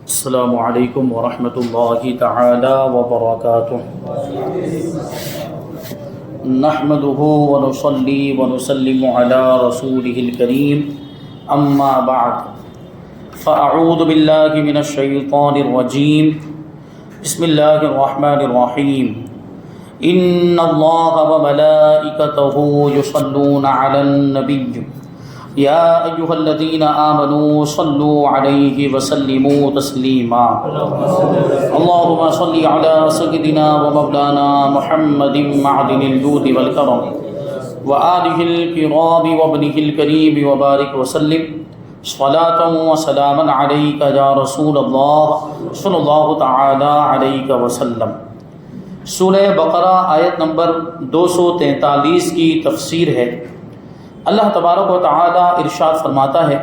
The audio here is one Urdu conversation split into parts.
السلام علیکم ورحمۃ اللہ تعالی وبرکاتہ۔ نحمده ونصلی ونسلم علی رسوله الکریم، اما بعد فاعوذ باللہ من الشیطان الرجیم، بسم اللہ الرحمن الرحیم۔ ان اللہ وملائکتہ یصلون علی النبی یا ایھا الذین آمنوا صلوا علیہ وسلموا تسلیما۔ اللہم صل علی سیدنا ومولانا محمد معدن الجود والکرم وآلہ الکرام وابنہ الکریم وبارک وسلم صلاۃ وسلاما علیک یا رسول اللہ صلی اللہ تعالی علیہ وسلم۔ سورہ بقرہ آیت نمبر 243 کی تفسیر ہے۔ اللہ تبارک و تعالی ارشاد فرماتا ہے،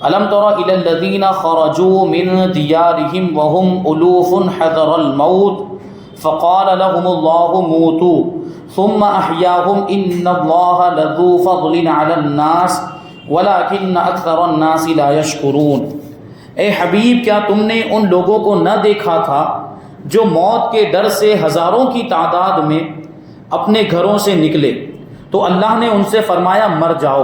الم تر الی الذین خرجوا من دیارہم وهم الوف حذر الموت فقال لهم اللہ موتوا ثم احیاهم ان اللہ لذو فضل علی الناس ولکن اکثر الناس لا یشکرون۔ اے حبیب، کیا تم نے ان لوگوں کو نہ دیکھا تھا جو موت کے ڈر سے ہزاروں کی تعداد میں اپنے گھروں سے نکلے تو اللہ نے ان سے فرمایا مر جاؤ،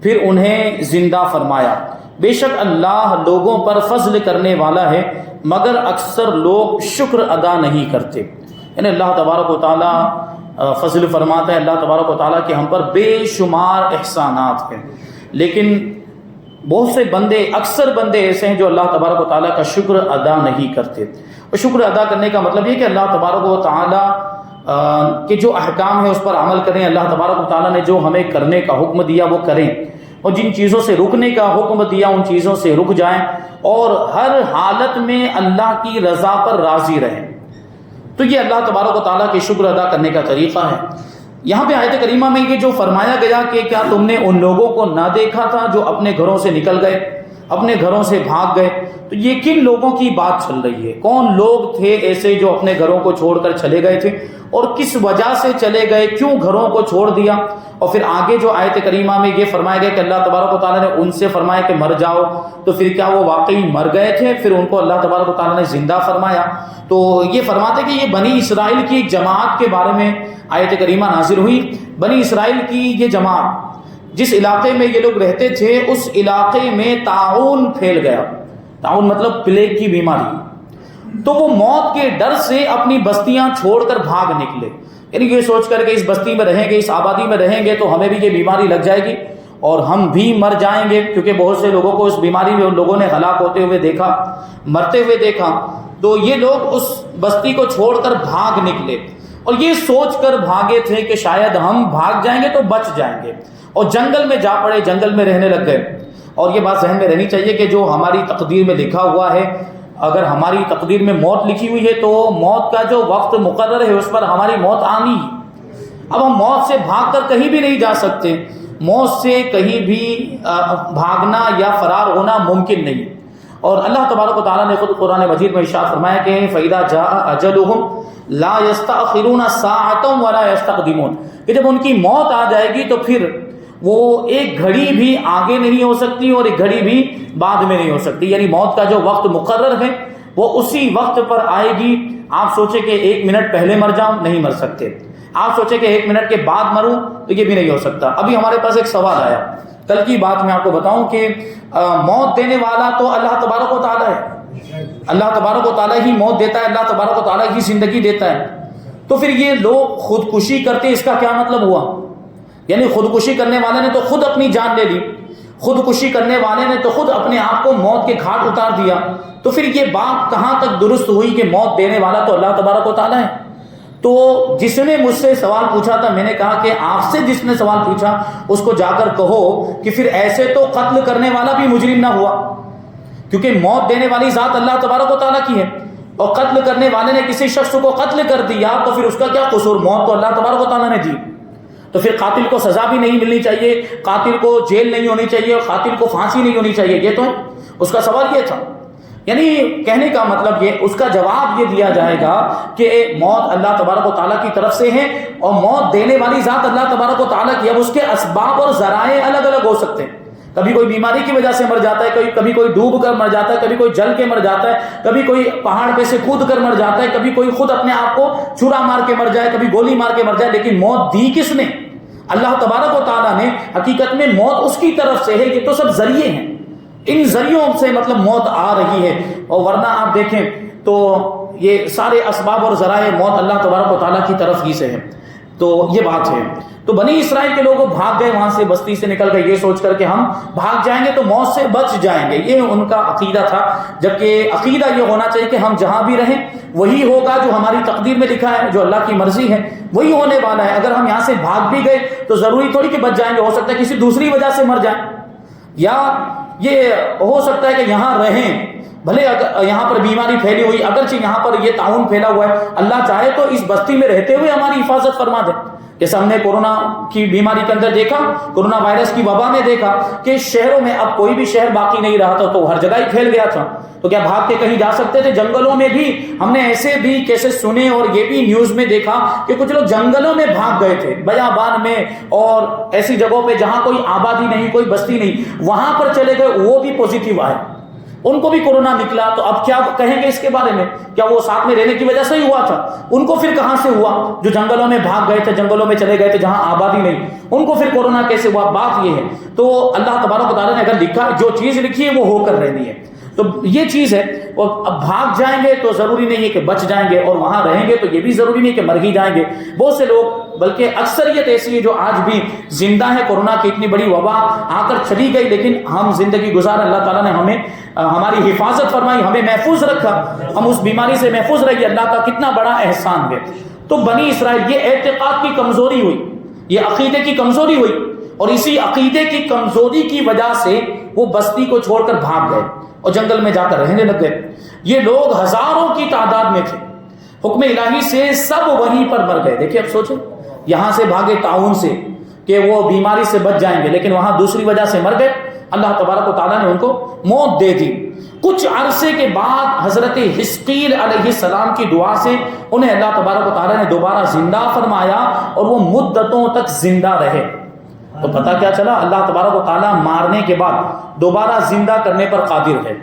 پھر انہیں زندہ فرمایا۔ بے شک اللہ لوگوں پر فضل کرنے والا ہے مگر اکثر لوگ شکر ادا نہیں کرتے۔ یعنی اللہ تبارک و تعالیٰ فضل فرماتا ہے، اللہ تبارک و تعالیٰ کے ہم پر بے شمار احسانات ہیں، لیکن بہت سے بندے، اکثر بندے ایسے ہیں جو اللہ تبارک و تعالیٰ کا شکر ادا نہیں کرتے۔ اور شکر ادا کرنے کا مطلب یہ کہ اللہ تبارک و تعالیٰ کہ جو احکام ہے اس پر عمل کریں، اللہ تبارک و تعالیٰ نے جو ہمیں کرنے کا حکم دیا وہ کریں، اور جن چیزوں سے رکنے کا حکم دیا ان چیزوں سے رک جائیں، اور ہر حالت میں اللہ کی رضا پر راضی رہیں۔ تو یہ اللہ تبارک و تعالیٰ کے شکر ادا کرنے کا طریقہ ہے۔ یہاں پہ آیت کریمہ میں یہ جو فرمایا گیا کہ کیا تم نے ان لوگوں کو نہ دیکھا تھا جو اپنے گھروں سے نکل گئے، اپنے گھروں سے بھاگ گئے، تو یہ کن لوگوں کی بات چل رہی ہے؟ کون لوگ تھے ایسے جو اپنے گھروں کو چھوڑ کر چلے گئے تھے، اور کس وجہ سے چلے گئے، کیوں گھروں کو چھوڑ دیا؟ اور پھر آگے جو آیت کریمہ میں یہ فرمایا گیا کہ اللہ تبارک و تعالیٰ نے ان سے فرمایا کہ مر جاؤ، تو پھر کیا وہ واقعی مر گئے تھے؟ پھر ان کو اللہ تبارک و تعالیٰ نے زندہ فرمایا۔ تو یہ فرماتے کہ یہ بنی اسرائیل کی ایک جماعت کے بارے میں آیت کریمہ نازل ہوئی۔ بنی اسرائیل کی یہ جماعت، جس علاقے میں یہ لوگ رہتے تھے اس علاقے میں طاعون پھیل گیا۔ طاعون مطلب پلیگ کی بیماری۔ تو وہ موت کے ڈر سے اپنی بستیاں چھوڑ کر بھاگ نکلے، یعنی یہ سوچ کر کہ اس بستی میں رہیں گے، اس آبادی میں رہیں گے تو ہمیں بھی یہ بیماری لگ جائے گی اور ہم بھی مر جائیں گے، کیونکہ بہت سے لوگوں کو اس بیماری میں ان لوگوں نے ہلاک ہوتے ہوئے دیکھا، مرتے ہوئے دیکھا۔ تو یہ لوگ اس بستی کو چھوڑ کر بھاگ نکلے، اور یہ سوچ کر بھاگے تھے کہ شاید ہم بھاگ جائیں گے تو بچ جائیں گے، اور جنگل میں جا پڑے، جنگل میں رہنے لگ گئے۔ اور یہ بات ذہن میں رہنی چاہیے کہ جو ہماری تقدیر میں لکھا ہوا ہے، اگر ہماری تقدیر میں موت لکھی ہوئی ہے تو موت کا جو وقت مقرر ہے اس پر ہماری موت آنی ہے۔ اب ہم موت سے بھاگ کر کہیں بھی نہیں جا سکتے، موت سے کہیں بھی بھاگنا یا فرار ہونا ممکن نہیں۔ اور اللہ تبارک و تعالیٰ نے خود قرآن مجید میں ارشاد فرمایا کہ فَإِذَا جَاءَ أَجَلُهُمْ لَا يَسْتَأْخِرُونَ سَاعَةً وَلَا يَسْتَقْدِمُونَ، کہ جب ان کی موت آ جائے گی تو پھر وہ ایک گھڑی بھی آگے نہیں ہو سکتی اور ایک گھڑی بھی بعد میں نہیں ہو سکتی، یعنی موت کا جو وقت مقرر ہے وہ اسی وقت پر آئے گی۔ آپ سوچیں کہ 1 منٹ پہلے مر جاؤں، نہیں مر سکتے۔ آپ سوچیں کہ 1 منٹ کے بعد مروں، تو یہ بھی نہیں ہو سکتا۔ ابھی ہمارے پاس ایک سوال آیا، کل کی بات میں آپ کو بتاؤں کہ موت دینے والا تو اللہ تبارک و تعالیٰ ہے، اللہ تبارک و تعالیٰ ہی موت دیتا ہے، اللہ تبارک و تعالیٰ ہی زندگی دیتا ہے۔ تو پھر یہ لوگ خودکشی کرتے، اس کا کیا مطلب ہوا؟ یعنی خودکشی کرنے والے نے تو خود اپنی جان لے لی، خودکشی کرنے والے نے تو خود اپنے آپ کو موت کے گھاٹ اتار دیا۔ تو پھر یہ بات کہاں تک درست ہوئی کہ موت دینے والا تو اللہ تبارک و تعالیٰ ہے؟ تو جس نے مجھ سے سوال پوچھا تھا، میں نے کہا کہ آپ سے جس نے سوال پوچھا اس کو جا کر کہو کہ پھر ایسے تو قتل کرنے والا بھی مجرم نہ ہوا، کیونکہ موت دینے والی ذات اللہ تبارک و تعالیٰ کی ہے، اور قتل کرنے والے نے کسی شخص کو قتل کر دیا تو پھر اس کا کیا قصور؟ موت تو اللہ تبارک و تعالیٰ نے دی۔ تو پھر قاتل کو سزا بھی نہیں ملنی چاہیے، قاتل کو جیل نہیں ہونی چاہیے، اور قاتل کو پھانسی نہیں ہونی چاہیے، یہ تو اس کا سوال یہ تھا۔ یعنی کہنے کا مطلب یہ، اس کا جواب یہ دیا جائے گا کہ موت اللہ تبارک و تعالیٰ کی طرف سے ہے، اور موت دینے والی ذات اللہ تبارک و تعالیٰ کی۔ اب اس کے اسباب اور ذرائع الگ الگ ہو سکتے ہیں، کبھی کوئی بیماری کی وجہ سے مر جاتا ہے، کبھی کوئی ڈوب کر مر جاتا ہے، کبھی کوئی جل کے مر جاتا ہے، کبھی کوئی پہاڑ پہ سے کود کر مر جاتا ہے، کبھی کوئی خود اپنے آپ کو چھرا مار کے مر جائے، کبھی گولی مار کے مر جائے. لیکن موت دی کس نے؟ اللہ تبارک و تعالیٰ نے. حقیقت میں موت اس کی طرف سے ہے، یہ تو سب ذریعے ہیں، ان ذریعوں سے مطلب موت آ رہی ہے. اور ورنہ آپ دیکھیں تو یہ سارے اسباب اور ذرائع موت اللہ تبارک و تعالیٰ کی طرف ہی سے ہے. تو یہ بات ہے. تو بنی اسرائیل کے لوگ بھاگ گئے وہاں سے، بستی سے نکل گئے، یہ سوچ کر کہ ہم بھاگ جائیں گے تو موت سے بچ جائیں گے. یہ ان کا عقیدہ تھا. جبکہ عقیدہ یہ ہونا چاہیے کہ ہم جہاں بھی رہیں وہی ہوگا جو ہماری تقدیر میں لکھا ہے، جو اللہ کی مرضی ہے وہی ہونے والا ہے. اگر ہم یہاں سے بھاگ بھی گئے تو ضروری تھوڑی کہ بچ جائیں گے، ہو سکتا ہے کسی دوسری وجہ سے مر جائیں، یا یہ ہو سکتا ہے کہ یہاں رہیں بھلے یہاں پر بیماری پھیلی ہوئی، اگرچہ یہاں پر یہ تعاون پھیلا ہوا ہے، اللہ چاہے تو اس بستی میں رہتے ہوئے ہماری حفاظت فرما دے. جیسے ہم نے کورونا کی بیماری کے اندر دیکھا، کورونا وائرس کی وبا میں دیکھا کہ شہروں میں اب کوئی بھی شہر باقی نہیں رہا تھا، تو ہر جگہ ہی پھیل گیا تھا. تو کیا بھاگ کے کہیں جا سکتے تھے؟ جنگلوں میں بھی ہم نے ایسے بھی کیسز سنے اور یہ بھی نیوز میں دیکھا کہ کچھ لوگ جنگلوں میں بھاگ گئے تھے، بیابان میں اور ایسی جگہوں پہ جہاں کوئی آبادی نہیں، کوئی بستی نہیں، وہاں پر چلے گئے، وہ بھی پوزیٹیو آئے، ان کو بھی کورونا نکلا. تو اب کیا کہیں گے اس کے بارے میں؟ کیا وہ ساتھ میں رہنے کی وجہ سے ہی ہوا تھا؟ ان کو پھر کہاں سے ہوا؟ جو جنگلوں میں بھاگ گئے تھے، جنگلوں میں چلے گئے تھے جہاں آبادی نہیں، ان کو پھر کورونا کیسے ہوا؟ بات یہ ہے. تو اللہ تبارک و تعالیٰ نے اگر لکھا، جو چیز لکھی ہے وہ ہو کر رہنی ہے. تو یہ چیز ہے. اور اب بھاگ جائیں گے تو ضروری نہیں ہے کہ بچ جائیں گے، اور وہاں رہیں گے تو یہ بھی ضروری نہیں کہ مر ہی جائیں گے. بہت سے لوگ، بلکہ اکثریت ایسی ہے جو آج بھی زندہ ہے. کورونا کی اتنی بڑی وبا آ کر چلی گئی، لیکن ہم زندگی گزار، اللہ تعالیٰ نے ہمیں ہماری حفاظت فرمائی، ہمیں محفوظ رکھا، ہم اس بیماری سے محفوظ رہی. اللہ کا کتنا بڑا احسان ہے. تو بنی اسرائیل، یہ اعتقاد کی کمزوری ہوئی، یہ عقیدے کی کمزوری ہوئی، اور اسی عقیدے کی کمزوری کی وجہ سے وہ بستی کو چھوڑ کر بھاگ گئے اور جنگل میں جا کر رہنے لگ گئے. یہ لوگ ہزاروں کی تعداد میں تھے، حکم الہی سے سب وہیں پر مر گئے. دیکھیں اب سوچیں، یہاں سے بھاگے تعاون سے کہ وہ بیماری سے بچ جائیں گے، لیکن وہاں دوسری وجہ سے مر گئے. اللہ تبارک و تعالیٰ نے ان کو موت دے دی. کچھ عرصے کے بعد حضرت حزقیل علیہ السلام کی دعا سے انہیں اللہ تبارک و تعالیٰ نے دوبارہ زندہ فرمایا، اور وہ مدتوں تک زندہ رہے. تو پتہ کیا چلا؟ اللہ تبارک و تعالیٰ مارنے کے بعد دوبارہ زندہ کرنے پر قادر ہے.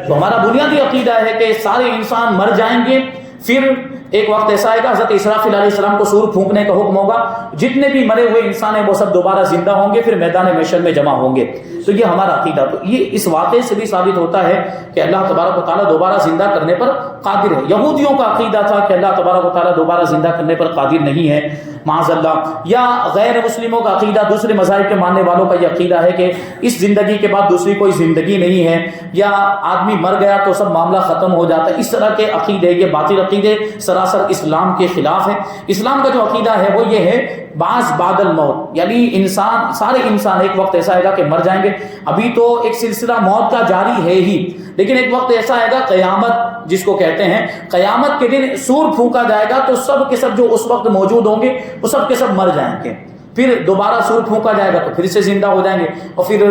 تو ہمارا بنیادی عقیدہ ہے کہ سارے انسان مر جائیں گے، پھر ایک وقت ایسا آئے گا، حضرت اسرافیل علیہ السلام کو سور پھونکنے کا حکم ہوگا، جتنے بھی مرے ہوئے انسان ہیں وہ سب دوبارہ زندہ ہوں گے، پھر میدان محشر میں جمع ہوں گے. تو یہ ہمارا عقیدہ. تو یہ اس واقعے سے بھی ثابت ہوتا ہے کہ اللہ تبارک و تعالیٰ دوبارہ زندہ کرنے پر قادر ہے. یہودیوں کا عقیدہ تھا کہ اللہ تبارک و تعالیٰ دوبارہ زندہ کرنے پر قادر نہیں ہے، معاذ اللہ. یا غیر مسلموں کا عقیدہ، دوسرے مذاہب کے ماننے والوں کا یہ عقیدہ ہے کہ اس زندگی کے بعد دوسری کوئی زندگی نہیں ہے، یا آدمی مر گیا تو سب معاملہ ختم ہو جاتا ہے. اس طرح کے عقیدے، یہ باطل عقیدے سراسر اسلام کے خلاف ہے. اسلام کا جو عقیدہ ہے وہ یہ ہے بعض بعد الموت، یعنی انسان، سارے انسان ایک وقت ایسا آئے گا کہ مر جائیں گے. ابھی تو ایک سلسلہ موت کا جاری ہے ہی، لیکن ایک وقت ایسا آئے گا، قیامت جس کو کہتے ہیں، قیامت کے دن سور پھونکا جائے گا تو سب کے سب جو اس وقت موجود ہوں گے وہ سب کے سب مر جائیں گے. پھر دوبارہ سور پھونکا جائے گا تو پھر سے زندہ ہو جائیں گے، اور پھر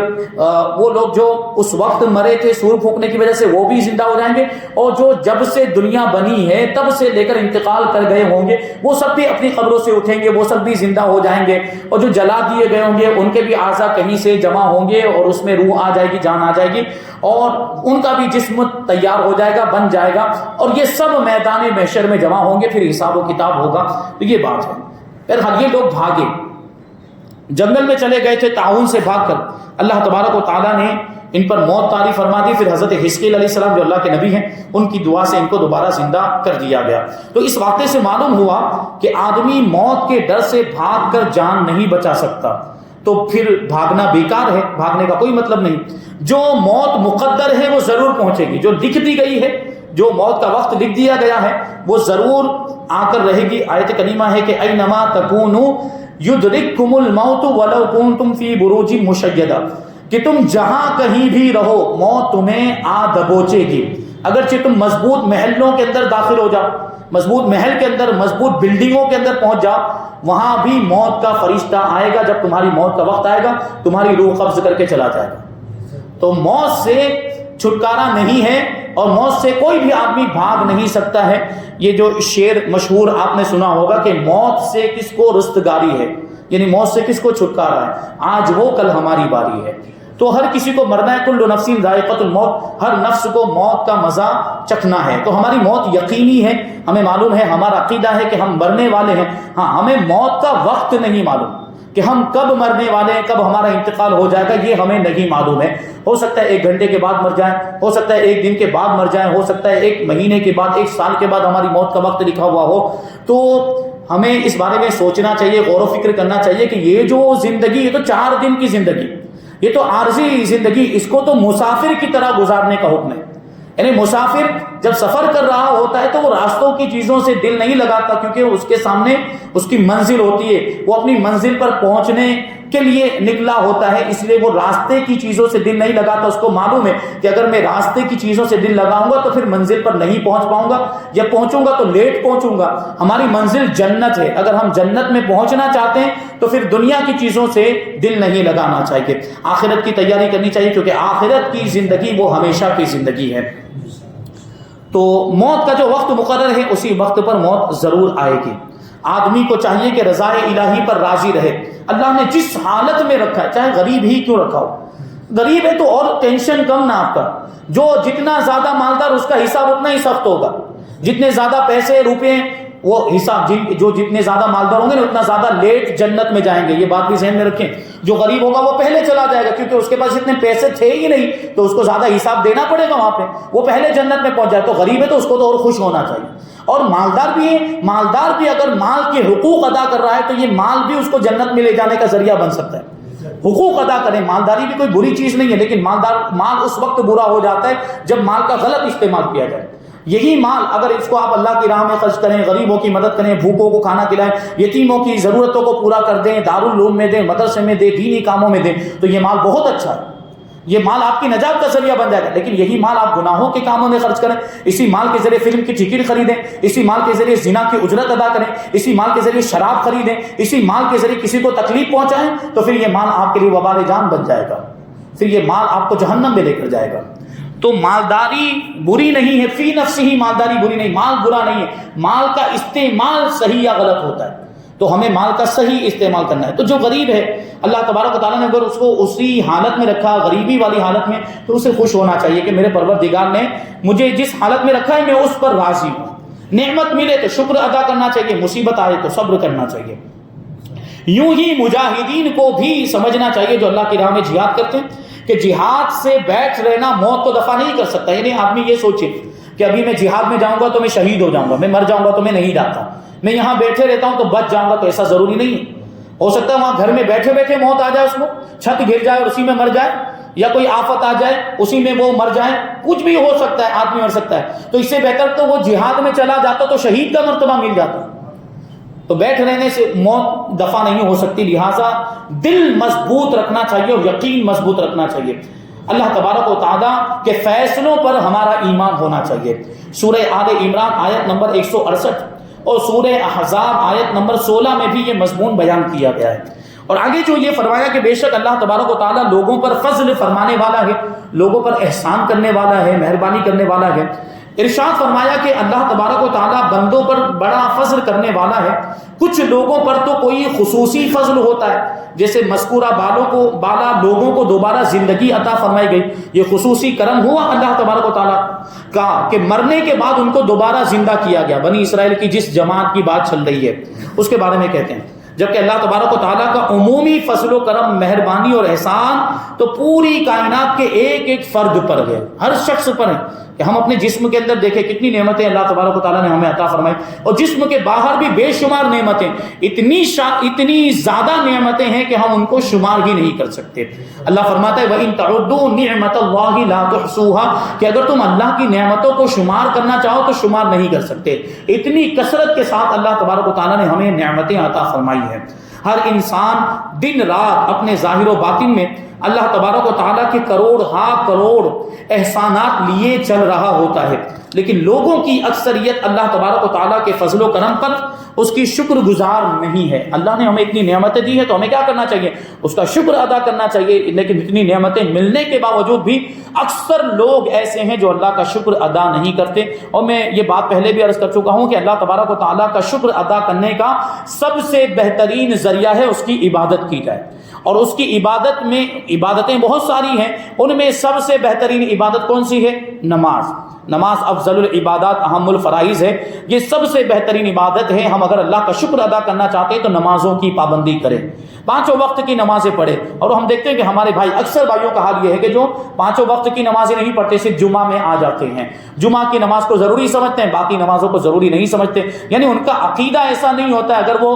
وہ لوگ جو اس وقت مرے تھے سور پھونکنے کی وجہ سے وہ بھی زندہ ہو جائیں گے، اور جو جب سے دنیا بنی ہے تب سے لے کر انتقال کر گئے ہوں گے وہ سب بھی اپنی قبروں سے اٹھیں گے، وہ سب بھی زندہ ہو جائیں گے. اور جو جلا دیے گئے ہوں گے ان کے بھی اعضاء کہیں سے جمع ہوں گے، اور اس میں روح آ جائے گی، جان آ جائے گی، اور ان کا بھی جسم تیار ہو جائے گا، بن جائے گا، اور یہ سب میدان محشر میں جمع ہوں گے، پھر حساب و کتاب ہوگا. تو یہ بات ہے. پھر یہ لوگ بھاگے، جنگل میں چلے گئے تھے تعاون سے بھاگ کر. اللہ تبارک و تعالیٰ نے ان پر موت طاری فرما دی. پھر حضرت حزقیل علیہ السلام جو اللہ کے نبی ہیں ان کی دعا سے ان کو دوبارہ زندہ کر دیا گیا. تو اس واقعے سے معلوم ہوا کہ آدمی موت کے ڈر سے بھاگ کر جان نہیں بچا سکتا، تو پھر بھاگنا بیکار ہے، بھاگنے کا کوئی مطلب نہیں. جو موت مقدر ہے وہ ضرور پہنچے گی، جو لکھ دی گئی ہے، جو موت کا وقت لکھ دیا گیا ہے وہ ضرور آ کر رہے گی. آیت کریمہ ہے کہ اینما تکونوا یدرککم الموت ولو کنتم فی بروج مشیدہ، کہ تم جہاں کہیں بھی رہو موت تمہیں آ دبوچے گی. اگرچہ تم مضبوط محلوں کے اندر داخل ہو جاؤ، مضبوط محل کے اندر، مضبوط بلڈنگوں کے اندر پہنچ جاؤ، وہاں بھی موت کا فرشتہ آئے گا. جب تمہاری موت کا وقت آئے گا تمہاری روح قبض کر کے چلا جائے گا. تو موت سے چھٹکارا نہیں ہے، اور موت سے کوئی بھی آدمی بھاگ نہیں سکتا ہے. یہ جو شعر مشہور آپ نے سنا ہوگا کہ موت سے کس کو رستگاری ہے، یعنی موت سے کس کو چھٹکارا ہے، آج وہ کل ہماری باری ہے. تو ہر کسی کو مرنا ہے، کل نفس ذائقۃ الموت، ہر نفس کو موت کا مزہ چکھنا ہے۔ تو ہماری موت یقینی ہے، ہمیں معلوم ہے، ہمارا عقیدہ ہے کہ ہم مرنے والے ہیں۔ ہاں، ہمیں موت کا وقت نہیں معلوم کہ ہم کب مرنے والے ہیں، کب ہمارا انتقال ہو جائے گا، یہ ہمیں نہیں معلوم ہے۔ ہو سکتا ہے 1 گھنٹے کے بعد مر جائیں، ہو سکتا ہے 1 دن کے بعد مر جائیں، ہو سکتا ہے 1 مہینے کے بعد، 1 سال کے بعد ہماری موت کا وقت لکھا ہوا ہو۔ تو ہمیں اس بارے میں سوچنا چاہیے، غور و فکر کرنا چاہیے کہ یہ جو زندگی، یہ تو 4 دن کی زندگی، یہ تو عارضی زندگی، اس کو تو مسافر کی طرح گزارنے کا حکم ہے۔ یعنی مسافر جب سفر کر رہا ہوتا ہے تو وہ راستوں کی چیزوں سے دل نہیں لگاتا، کیونکہ اس کے سامنے اس کی منزل ہوتی ہے، وہ اپنی منزل پر پہنچنے کے لیے نکلا ہوتا ہے، اس لیے وہ راستے کی چیزوں سے دل نہیں لگاتا۔ اس کو معلوم ہے کہ اگر میں راستے کی چیزوں سے دل لگاؤں گا تو پھر منزل پر نہیں پہنچ پاؤں گا، یا پہنچوں گا تو لیٹ پہنچوں گا۔ ہماری منزل جنت ہے، اگر ہم جنت میں پہنچنا چاہتے ہیں تو پھر دنیا کی چیزوں سے دل نہیں لگانا چاہیے، آخرت کی تیاری کرنی چاہیے، کیونکہ آخرت کی زندگی وہ ہمیشہ کی زندگی ہے۔ تو موت کا جو وقت مقرر ہے اسی وقت پر موت ضرور آئے گی۔ آدمی کو چاہیے کہ رضائے الہی پر راضی رہے۔ اللہ نے جس حالت میں رکھا ہے، چاہے غریب ہی کیوں رکھا ہو، غریب ہے تو اور ٹینشن کم نہ آپ کا، جو جتنا زیادہ مالدار اس کا حساب اتنا ہی سخت ہوگا، جتنے زیادہ پیسے روپے وہ حساب، جو جتنے زیادہ مالدار ہوں گے اتنا زیادہ لیٹ جنت میں جائیں گے، یہ بات بھی ذہن میں رکھیں۔ جو غریب ہوگا وہ پہلے چلا جائے گا، کیونکہ اس کے پاس اتنے پیسے تھے ہی نہیں، تو اس کو زیادہ حساب دینا پڑے گا وہاں پہ، وہ پہلے جنت میں پہنچ جائے۔ تو غریب ہے تو اس کو تو اور خوش ہونا چاہیے، اور مالدار بھی ہے، مالدار بھی اگر مال کے حقوق ادا کر رہا ہے تو یہ مال بھی اس کو جنت میں لے جانے کا ذریعہ بن سکتا ہے۔ حقوق ادا کریں، مالداری بھی کوئی بری چیز نہیں ہے، لیکن مال اس وقت برا ہو جاتا ہے جب مال کا غلط استعمال کیا جائے۔ یہی مال اگر اس کو آپ اللہ کی راہ میں خرچ کریں، غریبوں کی مدد کریں، بھوکوں کو کھانا کھلائیں، یتیموں کی ضرورتوں کو پورا کر دیں، دارالعلوم میں دیں، مدرسے میں دیں، دینی کاموں میں دیں، تو یہ مال بہت اچھا ہے، یہ مال آپ کی نجات کا ذریعہ بن جائے گا۔ لیکن یہی مال آپ گناہوں کے کاموں میں خرچ کریں، اسی مال کے ذریعے فلم کی ٹکٹ خریدیں، اسی مال کے ذریعے زنا کی اجرت ادا کریں، اسی مال کے ذریعے شراب خریدیں، اسی مال کے ذریعے کسی کو تکلیف پہنچائیں، تو پھر یہ مال آپ کے لیے وبال جان بن جائے گا، پھر یہ مال آپ کو جہنم میں لے کر جائے گا۔ تو مالداری بری نہیں ہے، فی نفس ہی مالداری بری نہیں، مال برا نہیں ہے، مال کا استعمال صحیح یا غلط ہوتا ہے، تو ہمیں مال کا صحیح استعمال کرنا ہے۔ تو جو غریب ہے، اللہ تبارک و تعالیٰ نے اگر اس کو اسی حالت میں رکھا، غریبی والی حالت میں، تو اسے خوش ہونا چاہیے کہ میرے پروردگار نے مجھے جس حالت میں رکھا ہے میں اس پر راضی ہوں۔ نعمت ملے تو شکر ادا کرنا چاہیے، مصیبت آئے تو صبر کرنا چاہیے۔ یوں ہی مجاہدین کو بھی سمجھنا چاہیے جو اللہ کی راہ میں جہاد کرتے ہیں، کہ جہاد سے بیٹھ رہنا موت کو دفع نہیں کر سکتا۔ یعنی آدمی یہ سوچے کہ ابھی میں جہاد میں جاؤں گا تو میں شہید ہو جاؤں گا، میں مر جاؤں گا تو میں نہیں جاتا، میں یہاں بیٹھے رہتا ہوں تو بچ جاؤں گا، تو ایسا ضروری نہیں ہے۔ ہو سکتا ہے وہاں گھر میں بیٹھے بیٹھے موت آ جائے، اس کو چھت گر جائے اور اسی میں مر جائے، یا کوئی آفت آ جائے اسی میں وہ مر جائے، کچھ بھی ہو سکتا ہے، آدمی مر سکتا ہے۔ تو اس سے بہتر تو وہ جہاد میں چلا جاتا تو شہید کا مرتبہ مل جاتا۔ تو بیٹھ رہنے سے موت دفع نہیں ہو سکتی، لہٰذا دل مضبوط رکھنا چاہیے اور یقین مضبوط رکھنا چاہیے۔ اللہ تبارک و تعالیٰ کے فیصلوں پر ہمارا ایمان ہونا چاہیے۔ سورہ آل عمران آیت نمبر 168 اور سورہ احزاب آیت نمبر 16 میں بھی یہ مضمون بیان کیا گیا ہے۔ اور آگے جو یہ فرمایا کہ بے شک اللہ تبارک و تعالیٰ لوگوں پر فضل فرمانے والا ہے، لوگوں پر احسان کرنے والا ہے، مہربانی کرنے والا ہے۔ ارشاد فرمایا کہ اللہ تبارک و تعالیٰ بندوں پر بڑا فضل کرنے والا ہے۔ کچھ لوگوں پر تو کوئی خصوصی فضل ہوتا ہے، جیسے مذکورہ بالا لوگوں کو دوبارہ زندگی عطا فرمائی گئی، یہ خصوصی کرم ہوا اللہ تبارک و تعالیٰ کا کہ مرنے کے بعد ان کو دوبارہ زندہ کیا گیا۔ بنی اسرائیل کی جس جماعت کی بات چل رہی ہے اس کے بارے میں کہتے ہیں، جبکہ اللہ تبارک و تعالیٰ کا عمومی فضل و کرم، مہربانی اور احسان تو پوری کائنات کے ایک ایک فرد پر ہے، ہر شخص پر ہے۔ کہ ہم اپنے جسم کے اندر دیکھیں کتنی نعمتیں اللہ تبارک و تعالیٰ نے ہمیں عطا فرمائی، اور جسم کے باہر بھی بے شمار نعمتیں، اتنی زیادہ نعمتیں ہیں کہ ہم ان کو شمار ہی نہیں کر سکتے۔ اللہ فرماتا ہے وَإِن تَعُدُّوا نِعْمَةَ اللَّهِ لَا تُحْصُوهَا، کہ اگر تم اللہ کی نعمتوں کو شمار کرنا چاہو تو شمار نہیں کر سکتے۔ اتنی کثرت کے ساتھ اللہ تبارک و تعالیٰ نے ہمیں نعمتیں عطا فرمائی ہیں۔ ہر انسان دن رات اپنے ظاہر و باطن میں اللہ تبارک و تعالیٰ کے کروڑ احسانات لیے چل رہا ہوتا ہے، لیکن لوگوں کی اکثریت اللہ تبارک و تعالیٰ کے فضل و کرم پر اس کی شکر گزار نہیں ہے۔ اللہ نے ہمیں اتنی نعمتیں دی ہیں تو ہمیں کیا کرنا چاہیے؟ اس کا شکر ادا کرنا چاہیے۔ لیکن اتنی نعمتیں ملنے کے باوجود بھی اکثر لوگ ایسے ہیں جو اللہ کا شکر ادا نہیں کرتے۔ اور میں یہ بات پہلے بھی عرض کر چکا ہوں کہ اللہ تبارک و تعالیٰ کا شکر ادا کرنے کا سب سے بہترین ذریعہ ہے اس کی عبادت کی جائے، اور اس کی عبادت میں عبادتیں بہت ساری ہیں، ان میں سب سے بہترین عبادت کون سی ہے؟ نماز۔ نماز افضل العبادات، اہم الفرائض ہے، یہ سب سے بہترین عبادت ہے۔ ہم اگر اللہ کا شکر ادا کرنا چاہتے ہیں تو نمازوں کی پابندی کریں، پانچوں وقت کی نمازیں پڑھیں۔ اور ہم دیکھتے ہیں کہ ہمارے بھائی، اکثر بھائیوں کا حال یہ ہے کہ جو پانچوں وقت کی نمازیں نہیں پڑھتے، صرف جمعہ میں آ جاتے ہیں، جمعہ کی نماز کو ضروری سمجھتے ہیں، باقی نمازوں کو ضروری نہیں سمجھتے، یعنی ان کا عقیدہ ایسا نہیں ہوتا ہے۔ اگر وہ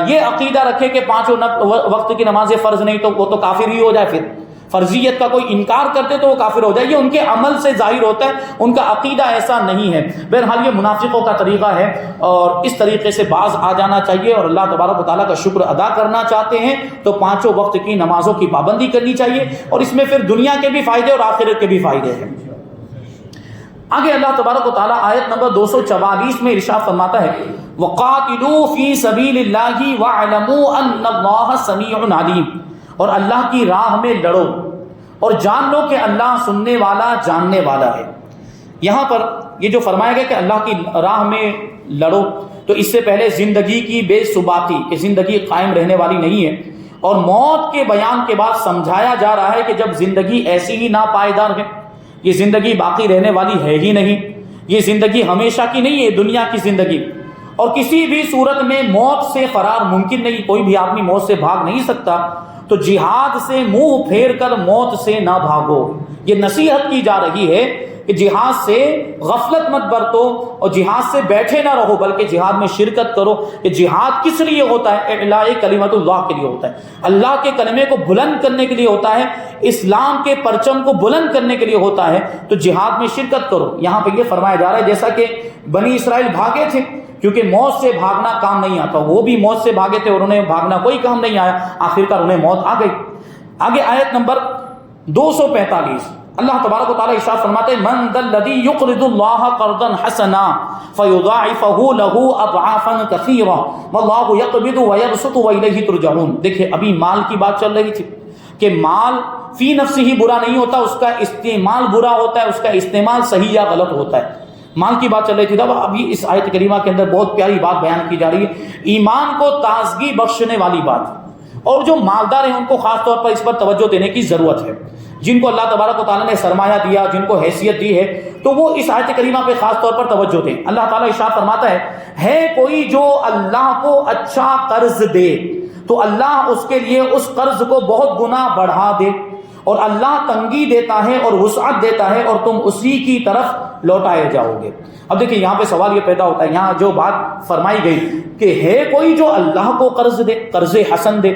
یہ عقیدہ رکھے کہ پانچوں وقت کی نمازیں فرض نہیں تو وہ تو کافر ہی ہو جائے، پھر فرضیت کا کوئی انکار کرتے تو وہ کافر ہو جائے، یہ ان کے عمل سے ظاہر ہوتا ہے، ان کا عقیدہ ایسا نہیں ہے۔ بہرحال یہ منافقوں کا طریقہ ہے، اور اس طریقے سے باز آ جانا چاہیے، اور اللہ تبارک و تعالیٰ کا شکر ادا کرنا چاہتے ہیں تو پانچوں وقت کی نمازوں کی پابندی کرنی چاہیے، اور اس میں پھر دنیا کے بھی فائدے اور آخرت کے بھی فائدے ہیں۔ آگے اللہ تبارک و تعالیٰ آیت نمبر 244 میں ارشاد فرماتا ہے، وَقَاتِلُوا فِي سَبِيلِ اللَّهِ وَاعْلَمُوا أَنَّ اللَّهَ سَمِيعٌ عَلِيمٌ، اور اللہ کی راہ میں لڑو اور جان لو کہ اللہ سننے والا جاننے والا ہے۔ یہاں پر یہ جو فرمایا گیا کہ اللہ کی راہ میں لڑو، تو اس سے پہلے زندگی کی بے ثباتی، کہ زندگی قائم رہنے والی نہیں ہے، اور موت کے بیان کے بعد سمجھایا جا رہا ہے کہ جب زندگی ایسی ہی ناپائیدار ہے، یہ زندگی باقی رہنے والی ہے ہی نہیں، یہ زندگی ہمیشہ کی نہیں ہے دنیا کی زندگی، اور کسی بھی صورت میں موت سے فرار ممکن نہیں، کوئی بھی آدمی موت سے بھاگ نہیں سکتا، تو جہاد سے منہ پھیر کر موت سے نہ بھاگو۔ یہ نصیحت کی جا رہی ہے کہ جہاد سے غفلت مت برتو اور جہاد سے بیٹھے نہ رہو، بلکہ جہاد میں شرکت کرو۔ کہ جہاد کس لیے ہوتا ہے؟ اعلاء کلمت اللہ کے لیے ہوتا ہے، اللہ کے کلمے کو بلند کرنے کے لیے ہوتا ہے، اسلام کے پرچم کو بلند کرنے کے لیے ہوتا ہے، تو جہاد میں شرکت کرو۔ یہاں پہ یہ فرمایا جا رہا ہے جیسا کہ بنی اسرائیل بھاگے تھے، کیونکہ موت سے بھاگنا کام نہیں آتا، وہ بھی موت سے بھاگے تھے اور انہیں بھاگنا کوئی کام نہیں آیا، آخرکار انہیں موت آ گئی۔ آگے آیت نمبر 245 اللہ تبارک و تعالیٰ ارشاد فرماتے ہیں، من ذا الذی یقرض اللہ قرضا حسنا فیضاعفہ لہ اضعافا کثیرا واللہ یقبض ویبسط والیہ ترجعون۔ دیکھیں ابھی مال کی بات چل رہی تھی کہ مال فی نفسہ ہی برا نہیں ہوتا، اس کا استعمال برا ہوتا ہے، اس کا استعمال صحیح یا غلط ہوتا ہے۔ مال کی بات چل رہی تھی، ابھی اس آیت کریمہ کے اندر بہت پیاری بات بیان کی جا رہی ہے، ایمان کو تازگی بخشنے والی بات، اور جو مالدار ہیں ان کو خاص طور پر اس پر توجہ دینے کی ضرورت ہے۔ جن کو اللہ تبارک و تعالیٰ نے سرمایہ دیا، جن کو حیثیت دی ہے، تو وہ اس آیت کریمہ پہ خاص طور پر توجہ دیں۔ اللہ تعالیٰ ارشاد فرماتا ہے کوئی جو اللہ کو اچھا قرض دے تو اللہ اس کے لیے اس قرض کو بہت گنا بڑھا دے، اور اللہ تنگی دیتا ہے اور وسعت دیتا ہے، اور تم اسی کی طرف لوٹائے جاؤ گے۔ اب دیکھیں یہاں پہ سوال یہ پیدا ہوتا ہے، یہاں جو بات فرمائی گئی کہ ہے کوئی جو اللہ کو قرض دے، قرض حسن دے،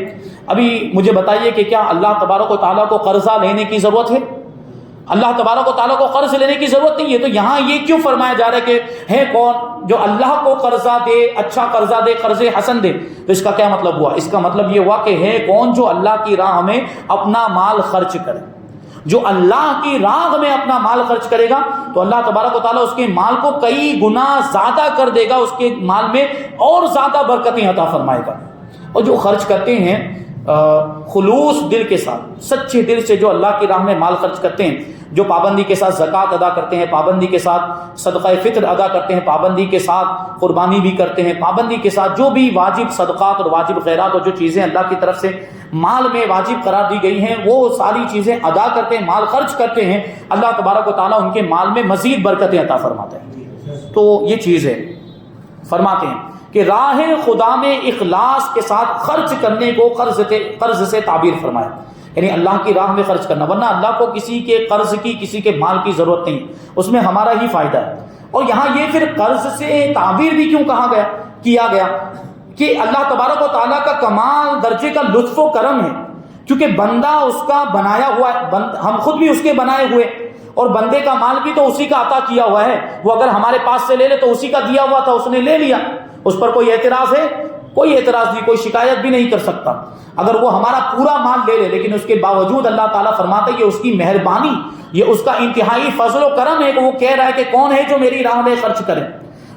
ابھی مجھے بتائیے کہ کیا اللہ تبارک و تعالیٰ کو قرضہ لینے کی ضرورت ہے؟ اللہ تبارک و تعالیٰ کو قرض لینے کی ضرورت نہیں ہے، تو یہاں یہ کیوں فرمایا جا رہا ہے کہ ہے کون جو اللہ کو قرضہ دے، اچھا قرضہ دے، قرض حسن دے؟ تو اس کا کیا مطلب ہوا؟ اس کا مطلب یہ ہوا کہ ہے کون جو اللہ کی راہ میں اپنا مال خرچ کرے۔ جو اللہ کی راہ میں اپنا مال خرچ کرے گا تو اللہ تبارک و تعالیٰ اس کے مال کو کئی گنا زیادہ کر دے گا، اس کے مال میں اور زیادہ برکتیں عطا فرمائے گا۔ اور جو خرچ کرتے ہیں خلوص دل کے ساتھ، سچے دل سے جو اللہ کی راہ میں مال خرچ کرتے ہیں، جو پابندی کے ساتھ زکوٰۃ ادا کرتے ہیں، پابندی کے ساتھ صدقہ فطر ادا کرتے ہیں، پابندی کے ساتھ قربانی بھی کرتے ہیں، پابندی کے ساتھ جو بھی واجب صدقات اور واجب خیرات اور جو چیزیں اللہ کی طرف سے مال میں واجب قرار دی گئی ہیں وہ ساری چیزیں ادا کرتے ہیں، مال خرچ کرتے ہیں، اللہ تبارک و تعالیٰ ان کے مال میں مزید برکتیں عطا فرماتے ہیں۔ تو یہ چیز ہے، فرماتے ہیں کہ راہ خدا میں اخلاص کے ساتھ خرچ کرنے کو قرض سے تعبیر فرمایا، یعنی اللہ کی راہ میں خرچ کرنا، ورنہ اللہ کو کسی کے قرض کی، کسی کے مال کی ضرورت نہیں، اس میں ہمارا ہی فائدہ ہے۔ اور یہاں یہ پھر قرض سے تعبیر بھی کیوں کیا گیا کہ اللہ تبارک و تعالیٰ کا کمال درجے کا لطف و کرم ہے، کیونکہ بندہ اس کا بنایا ہوا ہے، ہم خود بھی اس کے بنائے ہوئے، اور بندے کا مال بھی تو اسی کا عطا کیا ہوا ہے، وہ اگر ہمارے پاس سے لے لے تو اسی کا دیا ہوا تھا، اس نے لے لیا، اس پر کوئی اعتراض ہے؟ کوئی اعتراض نہیں، کوئی شکایت بھی نہیں کر سکتا اگر وہ ہمارا پورا مال لے لے، لیکن اس کے باوجود اللہ تعالیٰ فرماتا ہے کہ اس کی مہربانی، یہ اس کا انتہائی فضل و کرم ہے کہ وہ کہہ رہا ہے کہ کون ہے جو میری راہ میں خرچ کرے۔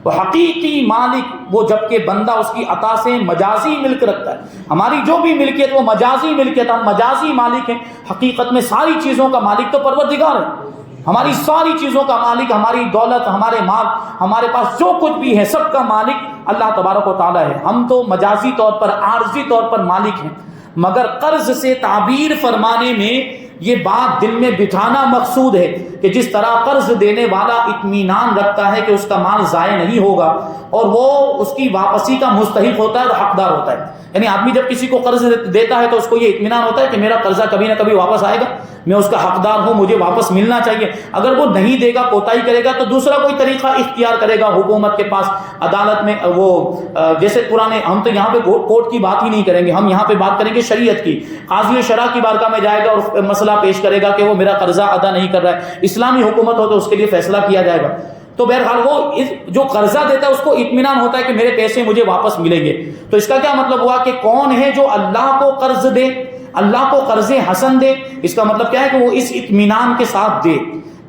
وہ حقیقی مالک وہ جبکہ بندہ اس کی عطا سے مجازی ملک رکھتا ہے، ہماری جو بھی ملکیت وہ مجازی ملکیت، ہم مجازی مالک ہیں، حقیقت میں ساری چیزوں کا مالک تو پروردگار ہے، ہماری ساری چیزوں کا مالک، ہماری دولت، ہمارے مال، ہمارے پاس جو کچھ بھی ہے سب کا مالک اللہ تبارک و تعالیٰ ہے، ہم تو مجازی طور پر، عارضی طور پر مالک ہیں۔ مگر قرض سے تعبیر فرمانے میں یہ بات دل میں بٹھانا مقصود ہے کہ جس طرح قرض دینے والا اطمینان رکھتا ہے کہ اس کا مال ضائع نہیں ہوگا اور وہ اس کی واپسی کا مستحق ہوتا ہے اور حقدار ہوتا ہے. یعنی آدمی جب کسی کو قرض دیتا ہے تو اس کو یہ اطمینان ہوتا ہے کہ میرا قرضہ کبھی نہ کبھی واپس آئے گا, میں اس کا حقدار ہوں, مجھے واپس ملنا چاہیے. اگر وہ نہیں دے گا, کوتاہی کرے گا, تو دوسرا کوئی طریقہ اختیار کرے گا حکومت کے پاس, عدالت میں. وہ جیسے پرانے, ہم تو یہاں پہ کورٹ کی بات ہی نہیں کریں گے, ہم یہاں پہ بات کریں گے شریعت کی. قاضی شرع کی بارگاہ میں جائے گا اور مسئلہ پیش کرے گا کہ وہ میرا قرضہ ادا نہیں کر رہا ہے. اسلامی حکومت ہو تو اس کے لیے فیصلہ کیا جائے گا. تو بہرحال وہ جو قرضہ دیتا ہے اس کو اطمینان ہوتا ہے کہ میرے پیسے مجھے واپس ملیں گے. تو اس کا کیا مطلب ہوا کہ کون ہے جو اللہ کو قرض دے, اللہ کو قرض حسن دے. اس کا مطلب کیا ہے کہ وہ اس اطمینان کے ساتھ دے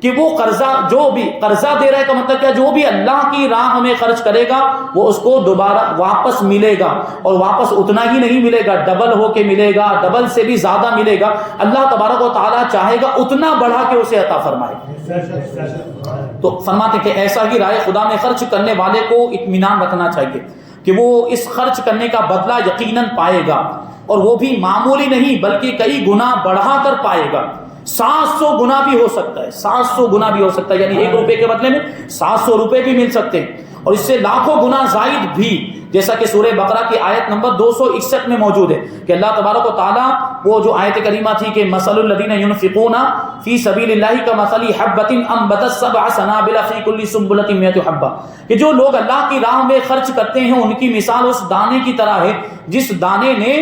کہ وہ قرضہ, جو بھی قرضہ دے رہا ہے کا مطلب کیا, جو بھی اللہ کی راہ میں خرچ کرے گا وہ اس کو دوبارہ واپس ملے گا, اور واپس اتنا ہی نہیں ملے گا, ڈبل ہو کے ملے گا, ڈبل سے بھی زیادہ ملے گا. اللہ تبارک و تعالیٰ چاہے گا اتنا بڑھا کے اسے عطا فرمائے. تو فرماتے کہ ایسا ہی رائے خدا میں خرچ کرنے والے کو اطمینان رکھنا چاہیے کہ وہ اس خرچ کرنے کا بدلہ یقیناً پائے گا, اور وہ بھی معمولی نہیں بلکہ کئی گنا بڑھا کر پائے گا. 700 گنا بھی ہو سکتا ہے, 700 گنا بھی ہو سکتا ہے, یعنی 1 روپے کے بدلے میں 700 روپے بھی مل سکتے ہیں, اور اس سے لاکھوں گنا زائد بھی, جیسا کہ سورہ بقرہ کی آیت نمبر 261 میں موجود ہے کہ اللہ تبارک و تعالیٰ, وہ جو آیت کریمہ تھی کہ مثل الذین ينفقون فی سبیل اللہ کمثل حبۃ انبتت 7 سنابل فی کل سنبلۃ 100 حبۃ, کہ جو لوگ اللہ کی راہ میں خرچ کرتے ہیں ان کی مثال اس دانے کی طرح ہے جس دانے نے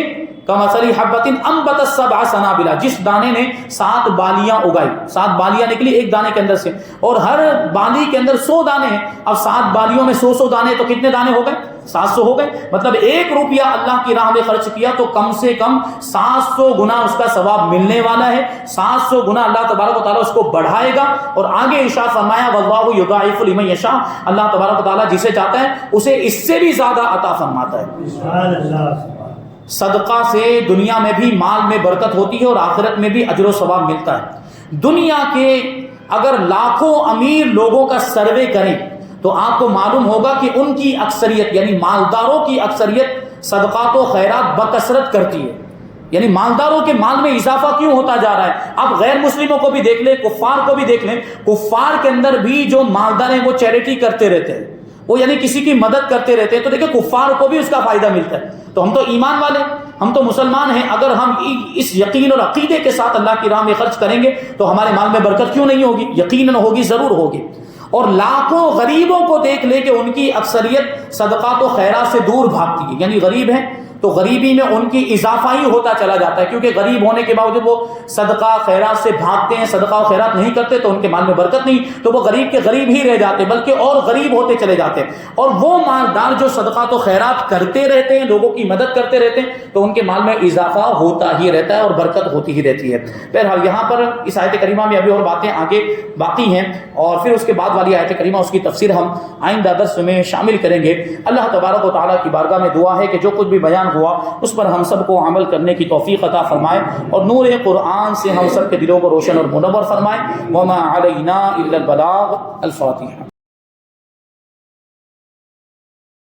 کمثل حبۃ انبتت 7 سنابل, جس دانے نے 7 بالیاں اگائی, 7 بالیاں نکلی ایک دانے کے اندر سے, اور ہر بالی کے اندر 100 دانے ہیں. اب 7 بالیوں میں 100 دانے, تو کتنے دانے ہو گئے؟ 700 ہو گئے. مطلب 1 روپیہ اللہ کی راہ میں خرچ کیا تو کم سے کم 700 گنا اس کا ثواب ملنے والا ہے. 700 گنا اللہ تبارک و تعالیٰ اس کو بڑھائے گا. اور آگے ارشاد فرمایا واللہ یضاعف لمن یشاء, اللہ تبارک و تعالیٰ جسے چاہتا ہے اسے اس سے بھی زیادہ عطا فرماتا ہے. سبحان اللہ. صدقہ سے دنیا میں بھی مال میں برکت ہوتی ہے اور آخرت میں بھی اجر و ثواب ملتا ہے. دنیا کے اگر لاکھوں امیر لوگوں کا سروے کریں تو آپ کو معلوم ہوگا کہ ان کی اکثریت, یعنی مالداروں کی اکثریت صدقات و خیرات بکثرت کرتی ہے. یعنی مالداروں کے مال میں اضافہ کیوں ہوتا جا رہا ہے؟ آپ غیر مسلموں کو بھی دیکھ لیں, کفار کو بھی دیکھ لیں, کفار کے اندر بھی جو مالدار ہیں وہ چیریٹی کرتے رہتے ہیں, وہ یعنی کسی کی مدد کرتے رہتے ہیں. تو دیکھیں کفار کو بھی اس کا فائدہ ملتا ہے. تو ہم تو ایمان والے, ہم تو مسلمان ہیں, اگر ہم اس یقین اور عقیدے کے ساتھ اللہ کی راہ میں خرچ کریں گے تو ہمارے مال میں برکت کیوں نہیں ہوگی؟ یقیناً ہوگی, ضرور ہوگی. اور لاکھوں غریبوں کو دیکھ لے کہ ان کی اکثریت صدقات و خیرات سے دور بھاگتی ہے. یعنی غریب ہیں تو غریبی میں ان کی اضافہ ہی ہوتا چلا جاتا ہے, کیونکہ غریب ہونے کے باوجود وہ صدقہ خیرات سے بھاگتے ہیں, صدقہ و خیرات نہیں کرتے تو ان کے مال میں برکت نہیں, تو وہ غریب کے غریب ہی رہ جاتے بلکہ اور غریب ہوتے چلے جاتے ہیں. اور وہ مالدار جو صدقات و خیرات کرتے رہتے ہیں, لوگوں کی مدد کرتے رہتے ہیں, تو ان کے مال میں اضافہ ہوتا ہی رہتا ہے اور برکت ہوتی ہی رہتی ہے. بہرحال یہاں پر اس آیت کریمہ میں ابھی اور باتیں آگے باقی ہیں, اور پھر اس کے بعد والی آیت کریمہ اس کی تفسیر ہم آئندہ درس میں شامل کریں گے. اللہ تبارک و تعالیٰ کی بارگاہ میں دعا ہے کہ جو کچھ بھی بیان ہوا اس پر ہم سب کو عمل کرنے کی توفیق عطا فرمائے, اور نور قرآن سے ہم سب کے دلوں کو روشن اور منور فرمائے. وما علینا الا البلاغ. الفاتحہ.